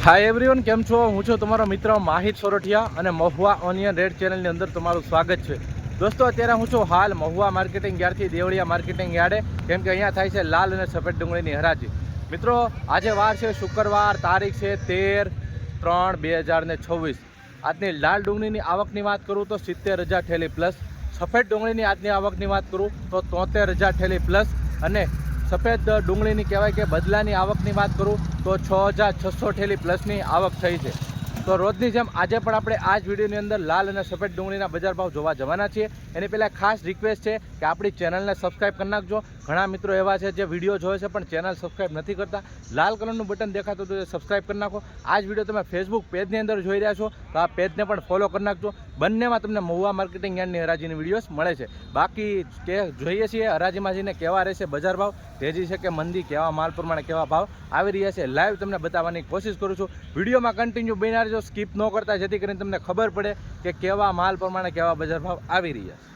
Hi everyone, કેમ છો? હું છું તમારો મિત્ર માહિત સોરઠિયા અને મહુવા ઓનિયન રેડ ચેનલની અંદર તમારું સ્વાગત છે. દોસ્તો, અત્યારે હું છું હાલ મહુવા માર્કેટિંગ યાર્ડથી દેવળિયા માર્કેટિંગ યાર્ડે, કેમ કે અહીંયા થાય છે લાલ અને સફેદ ડુંગળીની હરાજી. મિત્રો, આજે વાર છે શુક્રવાર, તારીખ છે 13/3/2026. આજની લાલ ડુંગળીની આવકની વાત કરું તો 70,000 ઠેલી પ્લસ. સફેદ ડુંગળીની આજની આવકની વાત કરું તો 73,000 ઠેલી પ્લસ. અને સફેદ ડુંગળીની કહેવાય કે બદલાની આવકની વાત કરું તો 6,600 ઠેલી પ્લસની આવક થઈ છે. તો રોજની જેમ આજે પણ આપણે આ જ વિડીયોની અંદર લાલ અને સફેદ ડુંગળીના બજાર ભાવ જોવા જવાના છીએ. એની પહેલાં ખાસ રિક્વેસ્ટ છે કે આપણી ચેનલને સબસ્ક્રાઈબ કરી નાખજો. ઘણા મિત્રો એવા છે જે વિડીયો જોવે છે પણ ચેનલ સબસ્ક્રાઈબ નથી કરતા. લાલ કલરનું બટન દેખાતું તો સબસ્ક્રાઈબ કરી નાખો. આ જ વિડીયો તમે ફેસબુક પેજની અંદર જોઈ રહ્યા છો તો આ પેજને પણ ફોલો કરી નાખજો. બંનેમાં તમને મહુવા માર્કેટિંગ યાર્ડની હરાજીની વિડીયોઝ મળે છે. બાકી કે જોઈએ છીએ હરાજીમાં જઈને કેવા રહેશે બજાર ભાવ, તેજી છે કે મંદી, કેવા માલ પ્રમાણે કેવા ભાવ આવી રહ્યા છે, લાઈવ તમને બતાવવાની કોશિશ કરું છું. વિડીયોમાં કન્ટિન્યુ બન્યા રહેજો, સ્કીપ ન કરતા, જેથી કરીને તમને ખબર પડે કે કેવા માલ પ્રમાણે કેવા બજાર ભાવ આવી રહ્યા છે.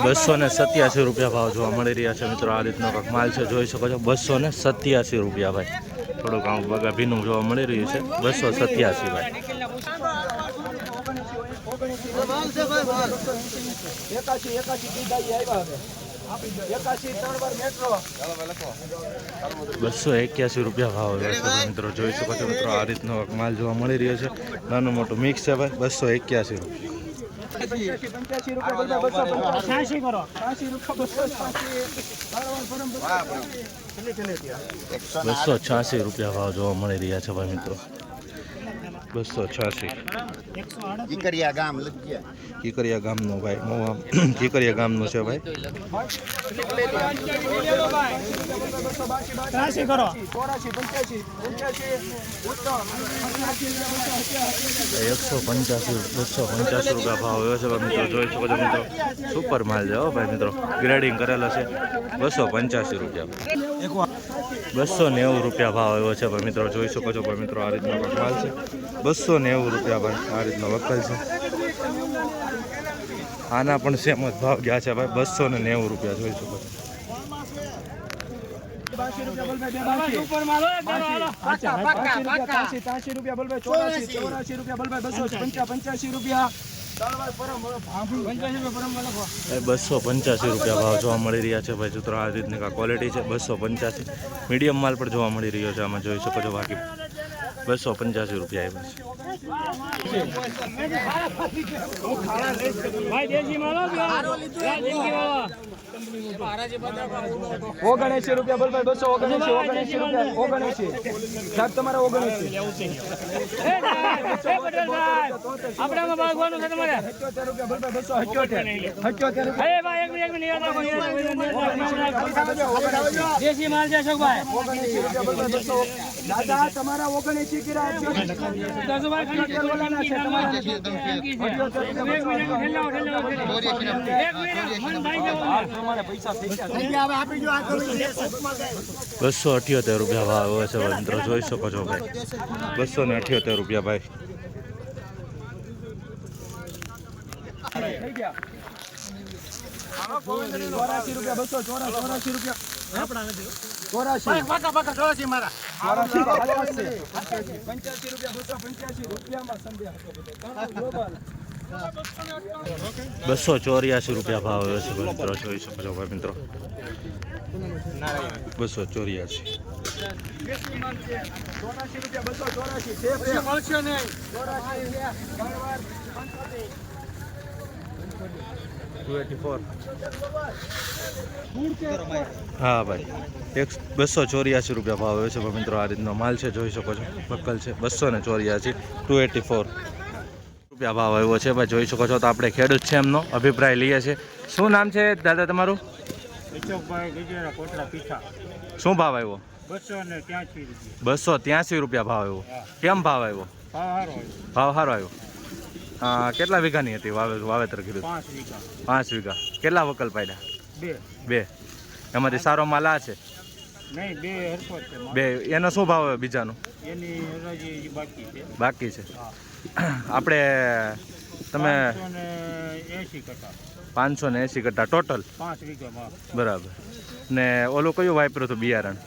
287 રૂપિયા ભાવ જોવા મળી રહ્યા છે મિત્રો. આ રીતનો માલ છે, જોઈ શકો છો. 287 રૂપિયા ભાઈ. થોડુંક આમ બગા ભીનું જોવા મળી રહ્યું છે. 287 ભાઈ. 281 રૂપિયા ભાવ છે મિત્રો. જોઈ શકો છો મિત્રો. આ રીતનો માલ જોવા મળી રહ્યો છે. નાનું મોટું મિક્સ છે ભાઈ. 281 રૂપિયા. 286 રૂપિયા ભાવ જોવા મળી રહ્યા છે ભાઈ મિત્રો. 286 કીકરિયા ગામનો ભાઈ, કીકરિયા ગામનો છે ભાઈ. 285 રૂપિયા ભાવ આવ્યો છે મિત્રો. જોઈ શકો છો મિત્રો. સુપર માલ છે ભાઈ મિત્રો. ગ્રેડિંગ કરેલો છે. 285 રૂપિયા. 290 રૂપિયા ભાવ આવ્યો છે ભાઈ મિત્રો. જોઈ શકો છો ભાઈ મિત્રો. આ રીતનો માલ છે. 290 રૂપિયા ભાઈ. આ રીતનો વકલ છે. આના પણ સેમ જ ભાવ ગયા છે ભાઈ. 290 રૂપિયા. જોઈ શકો છો. 285 રૂપિયા ભાવ જોવા મળી રહ્યા છે ભાઈ મિત્રો. આ રીતની ક્વોલિટી છે. 285 મીડિયમ માલ પણ જોવા મળી રહ્યો છે. આમાં જોઈ શકો છો. બાકી 285 રૂપિયા આવ્યા છે. 79 રૂપિયા બોલ ભાઈ. 279 રૂપિયા. સાહેબ તમારા 79 દેશી માલ છે અશોકભાઈ. દાદા તમારા 79 કિરા પૈસા 278 રૂપિયા ભાવ આવ્યો છે મિત્રો. જોઈ શકો છો ભાઈ. 278 રૂપિયા ભાઈ. 84 રૂપિયા. 284 રૂપિયા. 284 રૂપિયા ભાવ આવ્યો છે મિત્રો. જોઈ શકો છો ભાઈ મિત્રો. 284 284 284 હા ભાઈ 284 રૂપિયા ભાવ આવ્યો છે ભાઈ મિત્રો. આ રીતનો માલ છે, જોઈ શકો છો. બક્કલ છે 284, 284 રૂપિયા ભાવ આવ્યો છે ભાઈ, જોઈ શકો છો. તો આપણે ખેડૂત છે, એમનો અભિપ્રાય લઈએ છીએ. શું નામ છે દાદા તમારું? શું ભાવ આવ્યો? 283 રૂપિયા ભાવ આવ્યો. કેમ ભાવ આવ્યો? ભાવ સારો આવ્યો. કેટલા વીઘાની હતી વાવેતર કીધું? 5 વીઘા. કેટલા વકલ પાડ્યા? 2. એમાંથી સારો માલ આ છે? 2. એનો શું ભાવ આવે બીજાનો? બાકી છે. આપણે તમે 580 કટ્ટા ટોટલ? બરાબર. ને ઓલું કયું વાપર્યું હતું બિયારણ?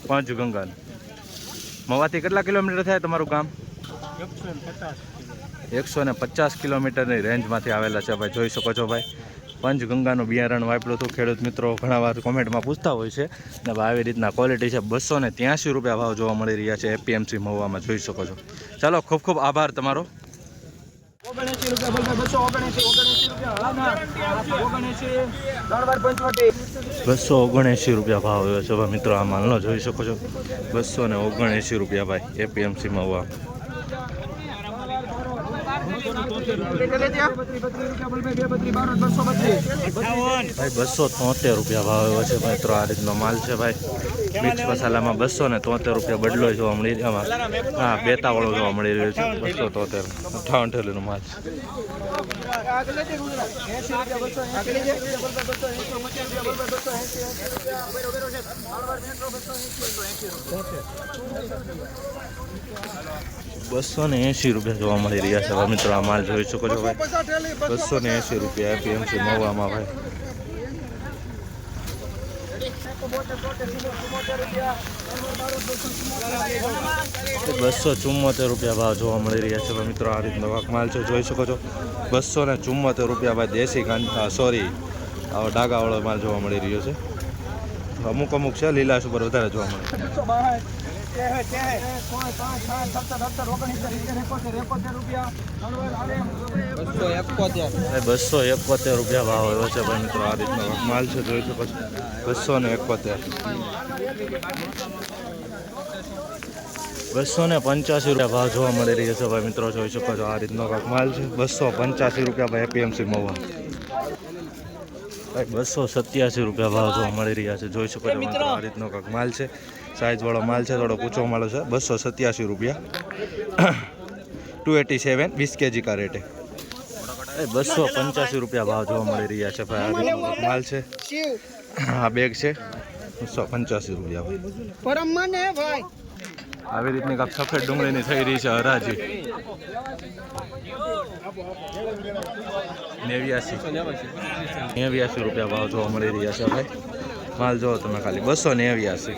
પંચગંગાનું. મવાથી કેટલા કિલોમીટર થાય તમારું ગામ? 150 કિલોમીટરની રેન્જમાંથી આવેલા છે ભાઈ, જોઈ શકો છો ભાઈ. પંચગંગાનું બિયારણ વાપર્યું હતું. ખેડૂત મિત્રો ઘણા વાર કોમેન્ટમાં પૂછતા હોય છે ને ભાઈ, આવી રીતના ક્વોલિટી છે. 283 રૂપિયા ભાવ જોવા મળી રહ્યા છે એપીએમસી મહુવામાં, જોઈ શકો છો. ચાલો, ખૂબ ખૂબ આભાર તમારો. 279 રૂપિયા ભાવ આવ્યો છે ભાઈ મિત્રો. આ માલનો જોઈ શકો છો. 279 રૂપિયા ભાઈ એપીએમસી મહુવા. ભાઈ 273 રૂપિયા ભાવ આવ્યો છે ભાઈ. તો આ રીતનો માલ છે ભાઈ. મિક્સ મસાલામાં 273 રૂપિયા બદલો જોવા મળી રહ્યો. હા, બેતાવાળો જોવા મળી રહ્યો છે. 273 58 ઠેલીનો માલ છે. ₹280 જોવા મળી રહ્યા છે મિત્રો. આ માલ જોઈ શકો છો ભાઈ. 280 રૂપિયા એપીએમસી મહુવામાં ભાઈ. 274 રૂપિયા ભાવ જોવા મળી રહ્યા છે મિત્રો. આ રીતનો માલ છે, જોઈ શકો છો. 274 રૂપિયા ભાઈ. દેશી આવો ડાગાવાળો માલ જોવા મળી રહ્યો છે. અમુક છે લીલાશ ઉપર વધારે જોવા મળે. 271 રૂપિયા ભાવ આવ્યો છે ભાઈ મિત્રો. આ રીતનો માલ છે, જોઈ શકો છો. 271. 285 રૂપિયા ભાવ જોવા મળી રહ્યા છે ભાઈ મિત્રો, જોઈ શકો છો. આ રીતનો માલ છે. 285 રૂપિયા ભાઈ એપીએમસી મહુવા. ભાઈ 287 રૂપિયા ભાવ જોવા મળી રહ્યા છે, જોઈ શકો છો મિત્રો. આ રીતનો કાંક માલ છે, સાઇઝવાળો માલ છે, થોડો ઊંચો માલ છે. 287 રૂપિયા. 287 20 kg કા રેટ. 285 રૂપિયા ભાવ જોવા મળી રહ્યા છે ભાઈ. આ રીતનો માલ છે. આ બેગ છે 285 રૂપિયા. આવી રીતની કાંક સફેદ ડુંગળીની થઈ રહી છે હરાજી. 89 રૂપિયા ભાવ જોવા મળી રહ્યા છે ભાઈ. માલ જોવો તમે ખાલી. 289.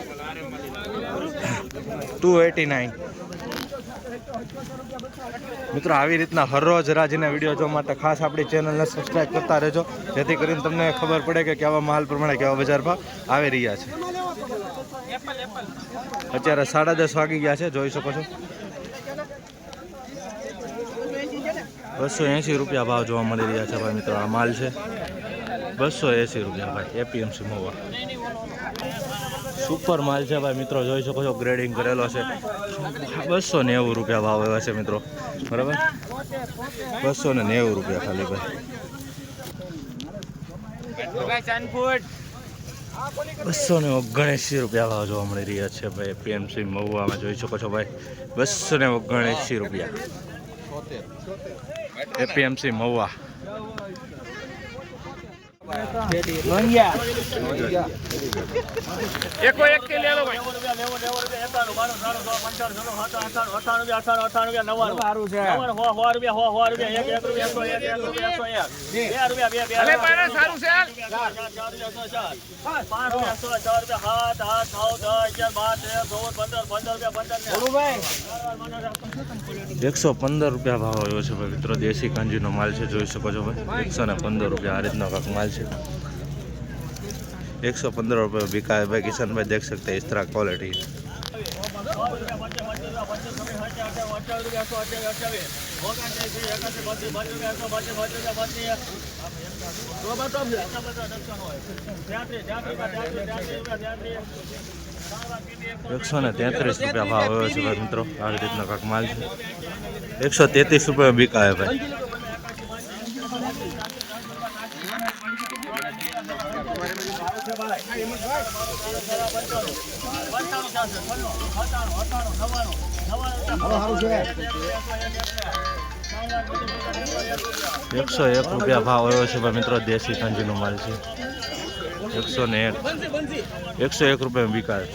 289. મિત્રો, આવી રીતના હરરોજ હરાજીના વિડીયો જોવા માટે ખાસ આપણી ચેનલને સબસ્ક્રાઈબ કરતા રહેજો, જેથી કરીને તમને ખબર પડે કે કેવા માલ પ્રમાણે કેવા બજાર ભાવ આવી રહ્યા છે. અત્યારે 10:30 વાગી ગયા છે, જોઈ શકો છો. 280 રૂપિયા ભાવ જોવા મળી રહ્યા છે ભાઈ મિત્રો. આ માલ છે 280 રૂપિયા ભાઈ એપીએમસી મહુવા. સુપર માલ છે ભાઈ મિત્રો, જોઈ શકો છો. ગ્રેડિંગ કરેલો છે. 290 રૂપિયા ભાવ એવા છે મિત્રો, બરાબર. 290 રૂપિયા ખાલી ભાઈ. 279 રૂપિયા ભાવ જોવા મળી રહ્યા છે ભાઈ એપીએમસી મહુવામાં, જોઈ શકો છો ભાઈ. 279 રૂપિયા એપીએમસી મહુવા. એકો એક કે લે લો ભાઈ. 115 રૂપિયા ભાવ આવ્યો છે ભાઈ મિત્રો. દેશી કાંજીનો માલ છે, જોઈ શકો છો ભાઈ. 115 રૂપિયા આ રીતનો કાંક માલ છે. 115 रुपये बिका है भाई किसान भाई, देख सकते हैं इस तरह क्वालिटी। ₹133 ભાવ આવ્યો છે ભાઈ મિત્રો. આવી રીતનો કાંક માલ છે. ₹133 બીકાય ભાઈ. ₹101 ભાવ આવ્યો છે ભાઈ મિત્રો. દેશી કાંજીનો માલ છે. 101 બીકાય.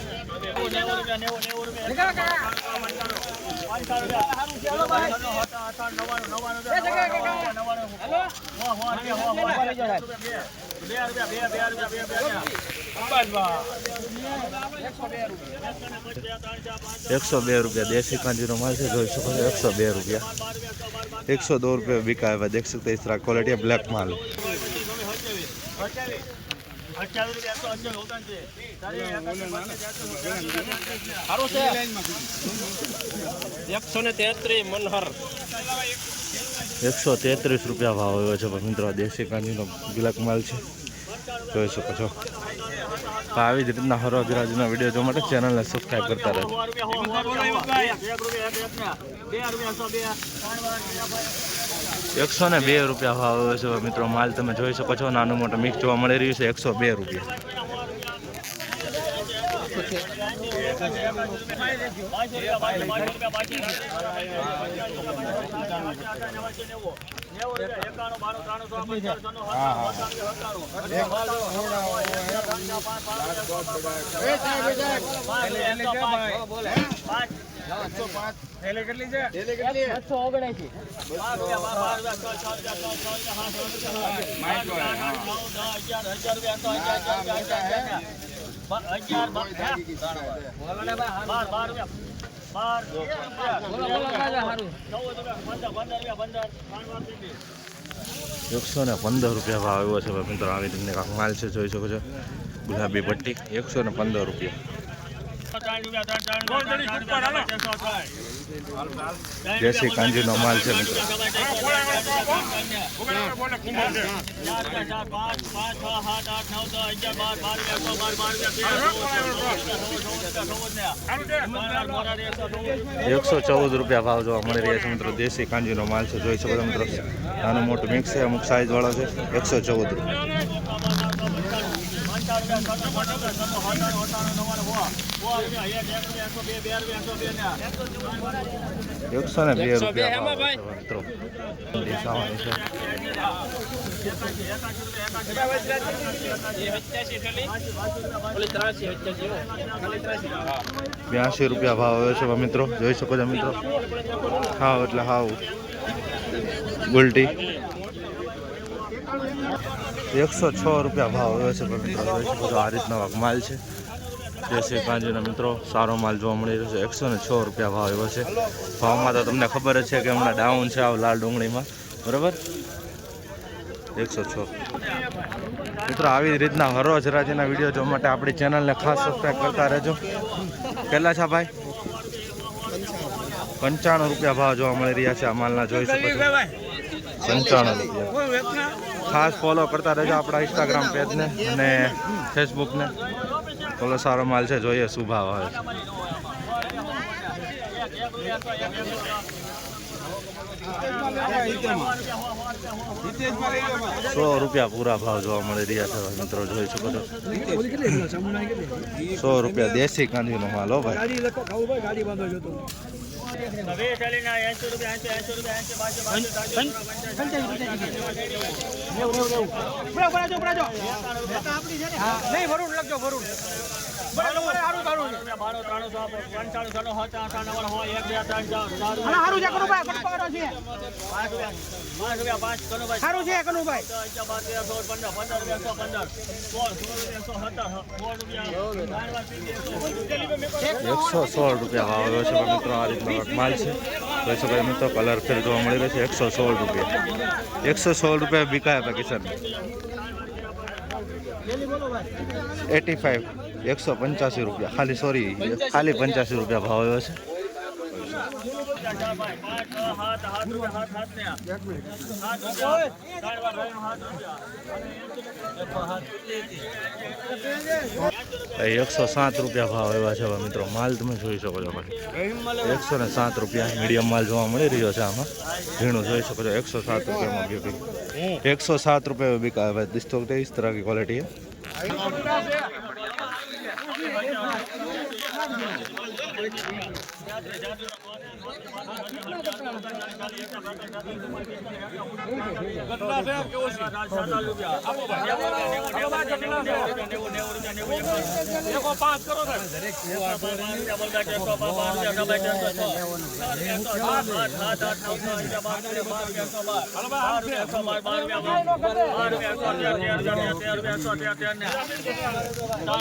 ₹102 देसी कांजीनो माल से जोई सको ₹102 ₹102 बिका है. देख सकते हैं इस तरह क्वालिटी है. ब्लैक माल 133 ભાવ આવ્યો છે મિત્રો. દેશી કાંજીનો બ્લેક માલ છે, જોઈ શકો છો. આવી જ રીતના હરવા ગિરાજીના વિડીયો જોવા માટે ચેનલને સબસ્ક્રાઈબ કરતા રહેજો. ₹102 ભાવ આવ્યો છે મિત્રો. માલ તમે જોઈ શકો છો. નાનું મોટું મિક્સ જોવા મળી રહ્યું છે. ₹102. ₹115 ભાવ આવ્યો છે મિત્રો. આવી રીતને કાંક માલ છે, જોઈ શકો છો. ગુલાબી પટ્ટી ₹115. દેશી કાંજીનો માલ છે મિત્રો. ₹114 ભાવ જોવા મળી રહ્યા છે મિત્રો. દેશી કાંજીનો માલ છે, જોઈ શકો છો મિત્રો. નાનું મોટું મિક્સ છે, અમુક સાઈઝ વાળો છે. ₹114. મિત્રો ₹82 ભાવ આવ્યો છે મિત્રો. જોઈ શકો છો મિત્રો. હાવ એટલે હાવ ગુલટી. ₹106 ભાવ આવ્યો છે મિત્રો. જોઈ શકો છો. આ રીતનો માલ છે. દેશી કાંજીનો મિત્રો સારો માલ જોવા મળી રહ્યો છે. ₹106 ભાવ આવ્યો છે. ભાવમાં તો તમને ખબર જ છે કે હમણાં ડાઉન છે આ લાલ ડુંગળીમાં, બરાબર. 106 મિત્રો. આવી રીતના હરોજ રાજીના વિડીયો જોવા માટે આપણી ચેનલને ખાસ સબસ્ક્રાઈબ કરતા રહેજો. કેટલા છે ભાઈ? ₹95 ભાવ જોવા મળી રહ્યા છે આ માલના, જોઈ શકો છો. ₹95. ખાસ ફોલો કરતા રહેજો આપણા ઇન્સ્ટાગ્રામ પેજને અને ફેસબુકને. બોલો સારો માલ છે, જોઈએ શું ભાવ આવે છે. ₹100 પૂરા ભાવ જોવા મળી રહ્યા છે મિત્રો, જોઈ શકો છો. ₹100 દેશી કાંજીનો માલ. હો ભાઈ. ₹116 ભાવ આવ્યો છે મિત્રો. આ રીતનો માલ છે, જોઈ શકો મિત્રો. કલર ફેર જોવા મળી રહ્યો છે. ₹116. ₹116 બીકાય કિશન. 85 ₹185 ખાલી, સોરી ખાલી ₹85 ભાવ આવ્યો છે. ભાઈ 107 રૂપિયા ભાવ એવા છે મિત્રો. માલ તમે જોઈ શકો છો ભાઈ 107 રૂપિયા મીડિયમ માલ જોવા મળી રહ્યો છે આમાં. ઝીણું જોઈ શકો છો 107 रुपये में भी 107 रुपये में बिका है भाई. दोस्तों इस तरह की क्वालिटी है.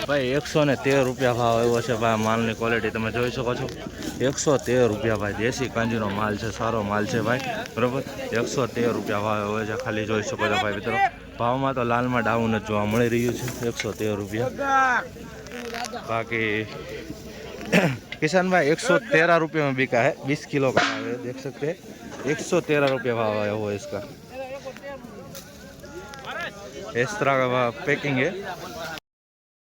भाई 113 रुपया भाव एवो છે ભાઈ. માલની ક્વોલિટી તમે જોઈ શકો છો 113 રૂપિયા ભાઈ. દેશી કાંજીનો માલ છે, સારો માલ છે ભાઈ, બરોબર. 113 રૂપિયા ભાવ એવો છે, ખાલી જોઈ શકો છો ભાઈ મિત્રો. ભાવમાં તો લાલમાં ડાઉન જ જોવા મળી રહ્યું છે 113 रुपया. बाकी किसान भाई 113 रुपये में बिका है. 20 किलो का है, देख सकते हैं 113 रुपया भाव आया हुआ है इसका. इस तरह का पैकिंग है.